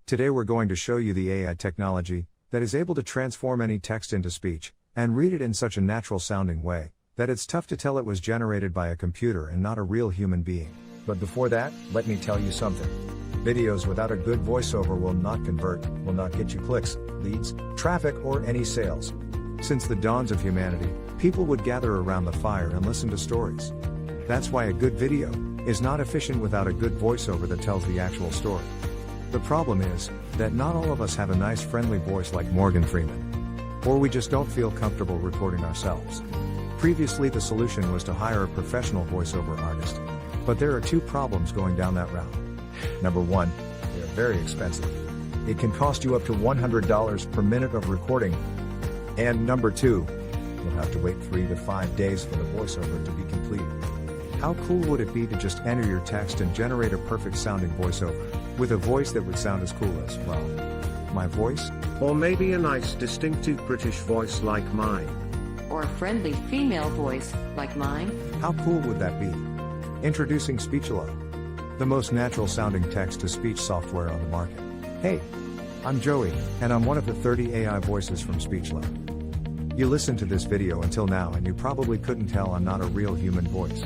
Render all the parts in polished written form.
Today we're going to show you the AI technology that is able to transform any text into speech, and read it in such a natural sounding way, that it's tough to tell it was generated by a computer and not a real human being. But before that, let me tell you something. Videos without a good voiceover will not convert, will not get you clicks, leads, traffic, or any sales. Since the dawns of humanity, people would gather around the fire and listen to stories. That's why a good video is not efficient without a good voiceover that tells the actual story. The problem is that not all of us have a nice friendly voice like Morgan Freeman. Or we just don't feel comfortable recording ourselves. Previously the solution was to hire a professional voiceover artist. But there are two problems going down that route. Number one, they are very expensive. It can cost you up to $100 per minute of recording. And number two, you'll have to wait 3 to 5 days for the voiceover to be completed. How cool would it be to just enter your text and generate a perfect sounding voiceover, with a voice that would sound as cool as, well, my voice? Or maybe a nice distinctive British voice like mine. Or a friendly female voice like mine? How cool would that be? Introducing Speechelo, the most natural sounding text-to-speech software on the market. Hey, I'm Joey, and I'm one of the 30 AI voices from Speechelo. You listened to this video until now and you probably couldn't tell I'm not a real human voice.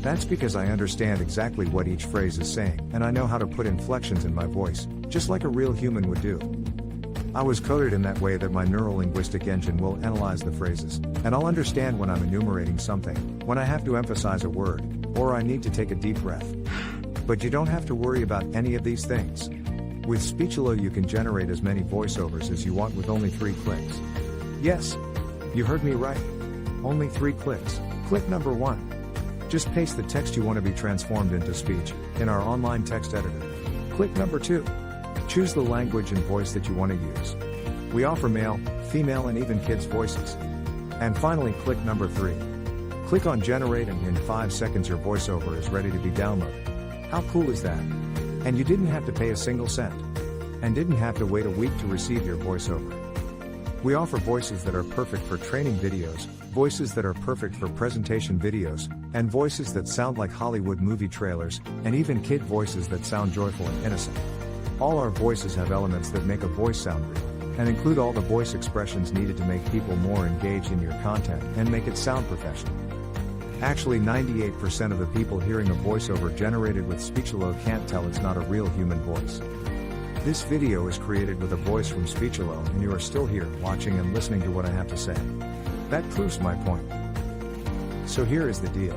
That's because I understand exactly what each phrase is saying, and I know how to put inflections in my voice, just like a real human would do. I was coded in that way that my neurolinguistic engine will analyze the phrases, and I'll understand when I'm enumerating something, when I have to emphasize a word, or I need to take a deep breath. But you don't have to worry about any of these things. With Speechelo you can generate as many voiceovers as you want with only 3 clicks. Yes, you heard me right. Only 3 clicks. Click number 1. Just paste the text you want to be transformed into speech in our online text editor. Click number 2. Choose the language and voice that you want to use. We offer male, female, and even kids' voices. And finally, click number 3. Click on generate, and in 5 seconds your voiceover is ready to be downloaded. How cool is that? And you didn't have to pay a single cent. And didn't have to wait a week to receive your voiceover. We offer voices that are perfect for training videos, voices that are perfect for presentation videos, and voices that sound like Hollywood movie trailers, and even kid voices that sound joyful and innocent. All our voices have elements that make a voice sound real, and include all the voice expressions needed to make people more engaged in your content and make it sound professional. Actually, 98% of the people hearing a voiceover generated with Speechelo can't tell it's not a real human voice. This video is created with a voice from Speechelo, and you are still here watching and listening to what I have to say. That proves my point. So here is the deal.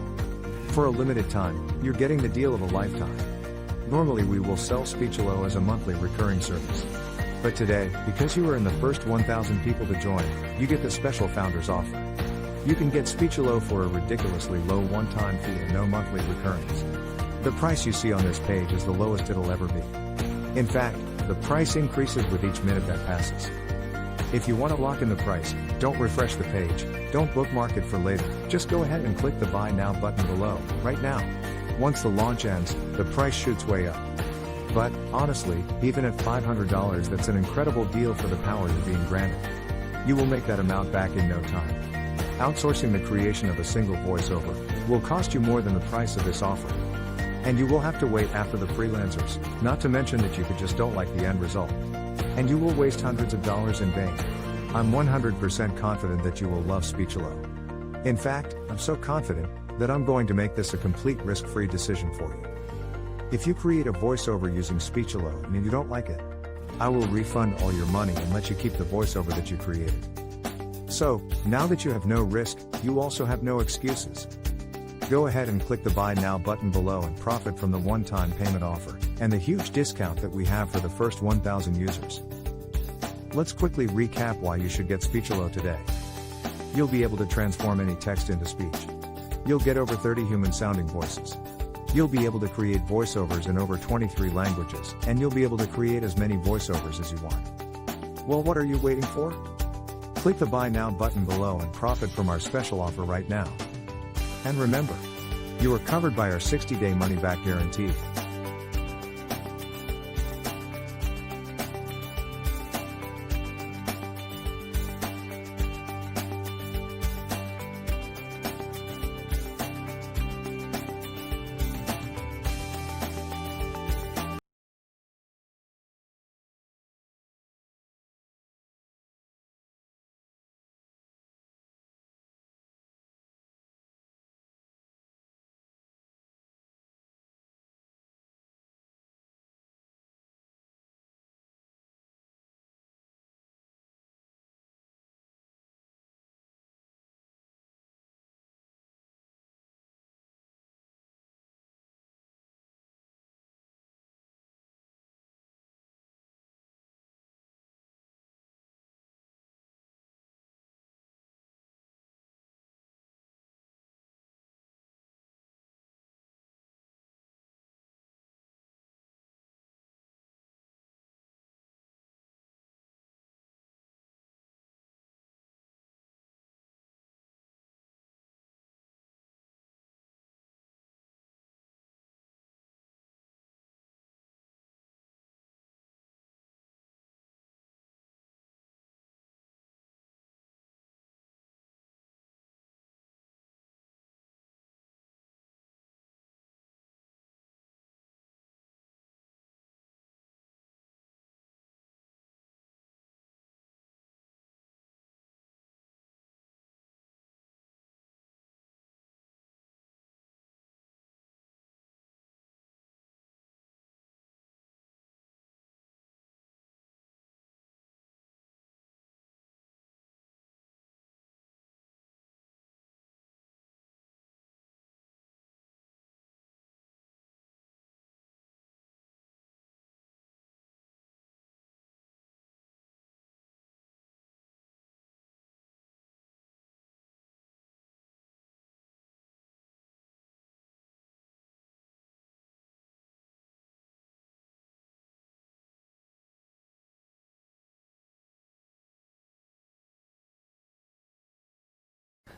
For a limited time, you're getting the deal of a lifetime. Normally we will sell Speechelo as a monthly recurring service. But today, because you are in the first 1,000 people to join, you get the special founders offer. You can get Speechelo for a ridiculously low one-time fee and no monthly recurrings. The price you see on this page is the lowest it'll ever be. In fact, the price increases with each minute that passes. If you want to lock in the price, don't refresh the page, don't bookmark it for later, just go ahead and click the Buy Now button below, right now. Once the launch ends, the price shoots way up. But, honestly, even at $500 that's an incredible deal for the power you're being granted. You will make that amount back in no time. Outsourcing the creation of a single voiceover will cost you more than the price of this offer. And you will have to wait after the freelancers, not to mention that you just don't like the end result. And you will waste hundreds of dollars in vain. I'm 100% confident that you will love Speechelo. In fact, I'm so confident that I'm going to make this a complete risk-free decision for you. If you create a voiceover using Speechelo and you don't like it, I will refund all your money and let you keep the voiceover that you created. So, now that you have no risk, you also have no excuses. Go ahead and click the Buy Now button below and profit from the one-time payment offer, and the huge discount that we have for the first 1,000 users. Let's quickly recap why you should get Speechelo today. You'll be able to transform any text into speech. You'll get over 30 human-sounding voices. You'll be able to create voiceovers in over 23 languages, and you'll be able to create as many voiceovers as you want. Well, what are you waiting for? Click the Buy Now button below and profit from our special offer right now. And remember, you are covered by our 60-day money-back guarantee.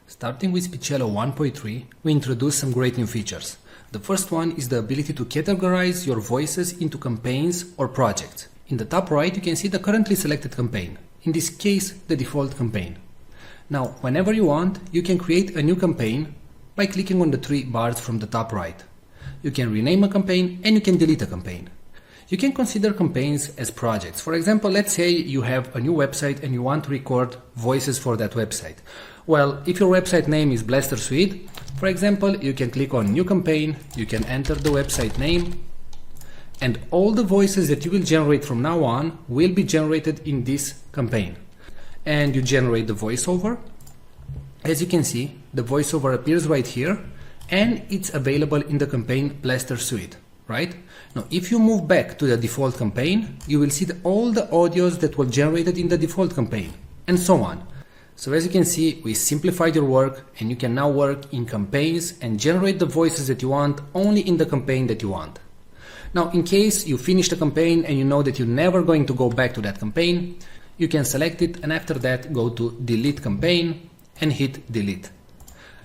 Starting with Speechelo 1.3, we introduced some great new features. The first one is the ability to categorize your voices into campaigns or projects. In the top right, you can see the currently selected campaign. In this case, the default campaign. Now, whenever you want, you can create a new campaign by clicking on the three bars from the top right. You can rename a campaign and you can delete a campaign. You can consider campaigns as projects. For example, let's say you have a new website and you want to record voices for that website. Well, if your website name is Blaster Suite, for example, you can click on New Campaign, you can enter the website name, and all the voices that you will generate from now on will be generated in this campaign. And you generate the voiceover. As you can see, the voiceover appears right here, and it's available in the campaign Blaster Suite, right? Now, if you move back to the default campaign, you will see all the audios that were generated in the default campaign, and so on. So as you can see, we simplified your work, and you can now work in campaigns and generate the voices that you want only in the campaign that you want. Now, in case you finish the campaign and you know that you're never going to go back to that campaign, you can select it and after that go to Delete Campaign and hit Delete.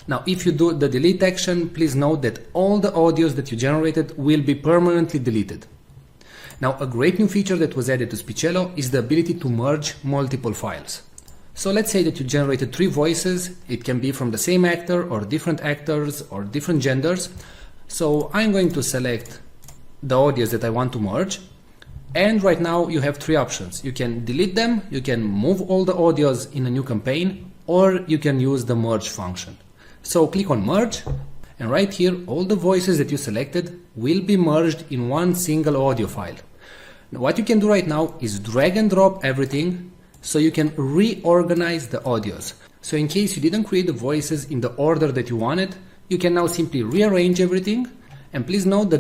Now, if you do the delete action, please note that all the audios that you generated will be permanently deleted. Now, a great new feature that was added to Speechelo is the ability to merge multiple files. So let's say that you generated 3 voices. It can be from the same actor or different actors or different genders. So I'm going to select the audios that I want to merge. And right now you have 3 options. You can delete them, you can move all the audios in a new campaign, or you can use the merge function. So click on merge, and right here all the voices that you selected will be merged in one single audio file. Now, what you can do right now is drag and drop everything so you can reorganize the audios. So in case you didn't create the voices in the order that you wanted, you can now simply rearrange everything, and please note that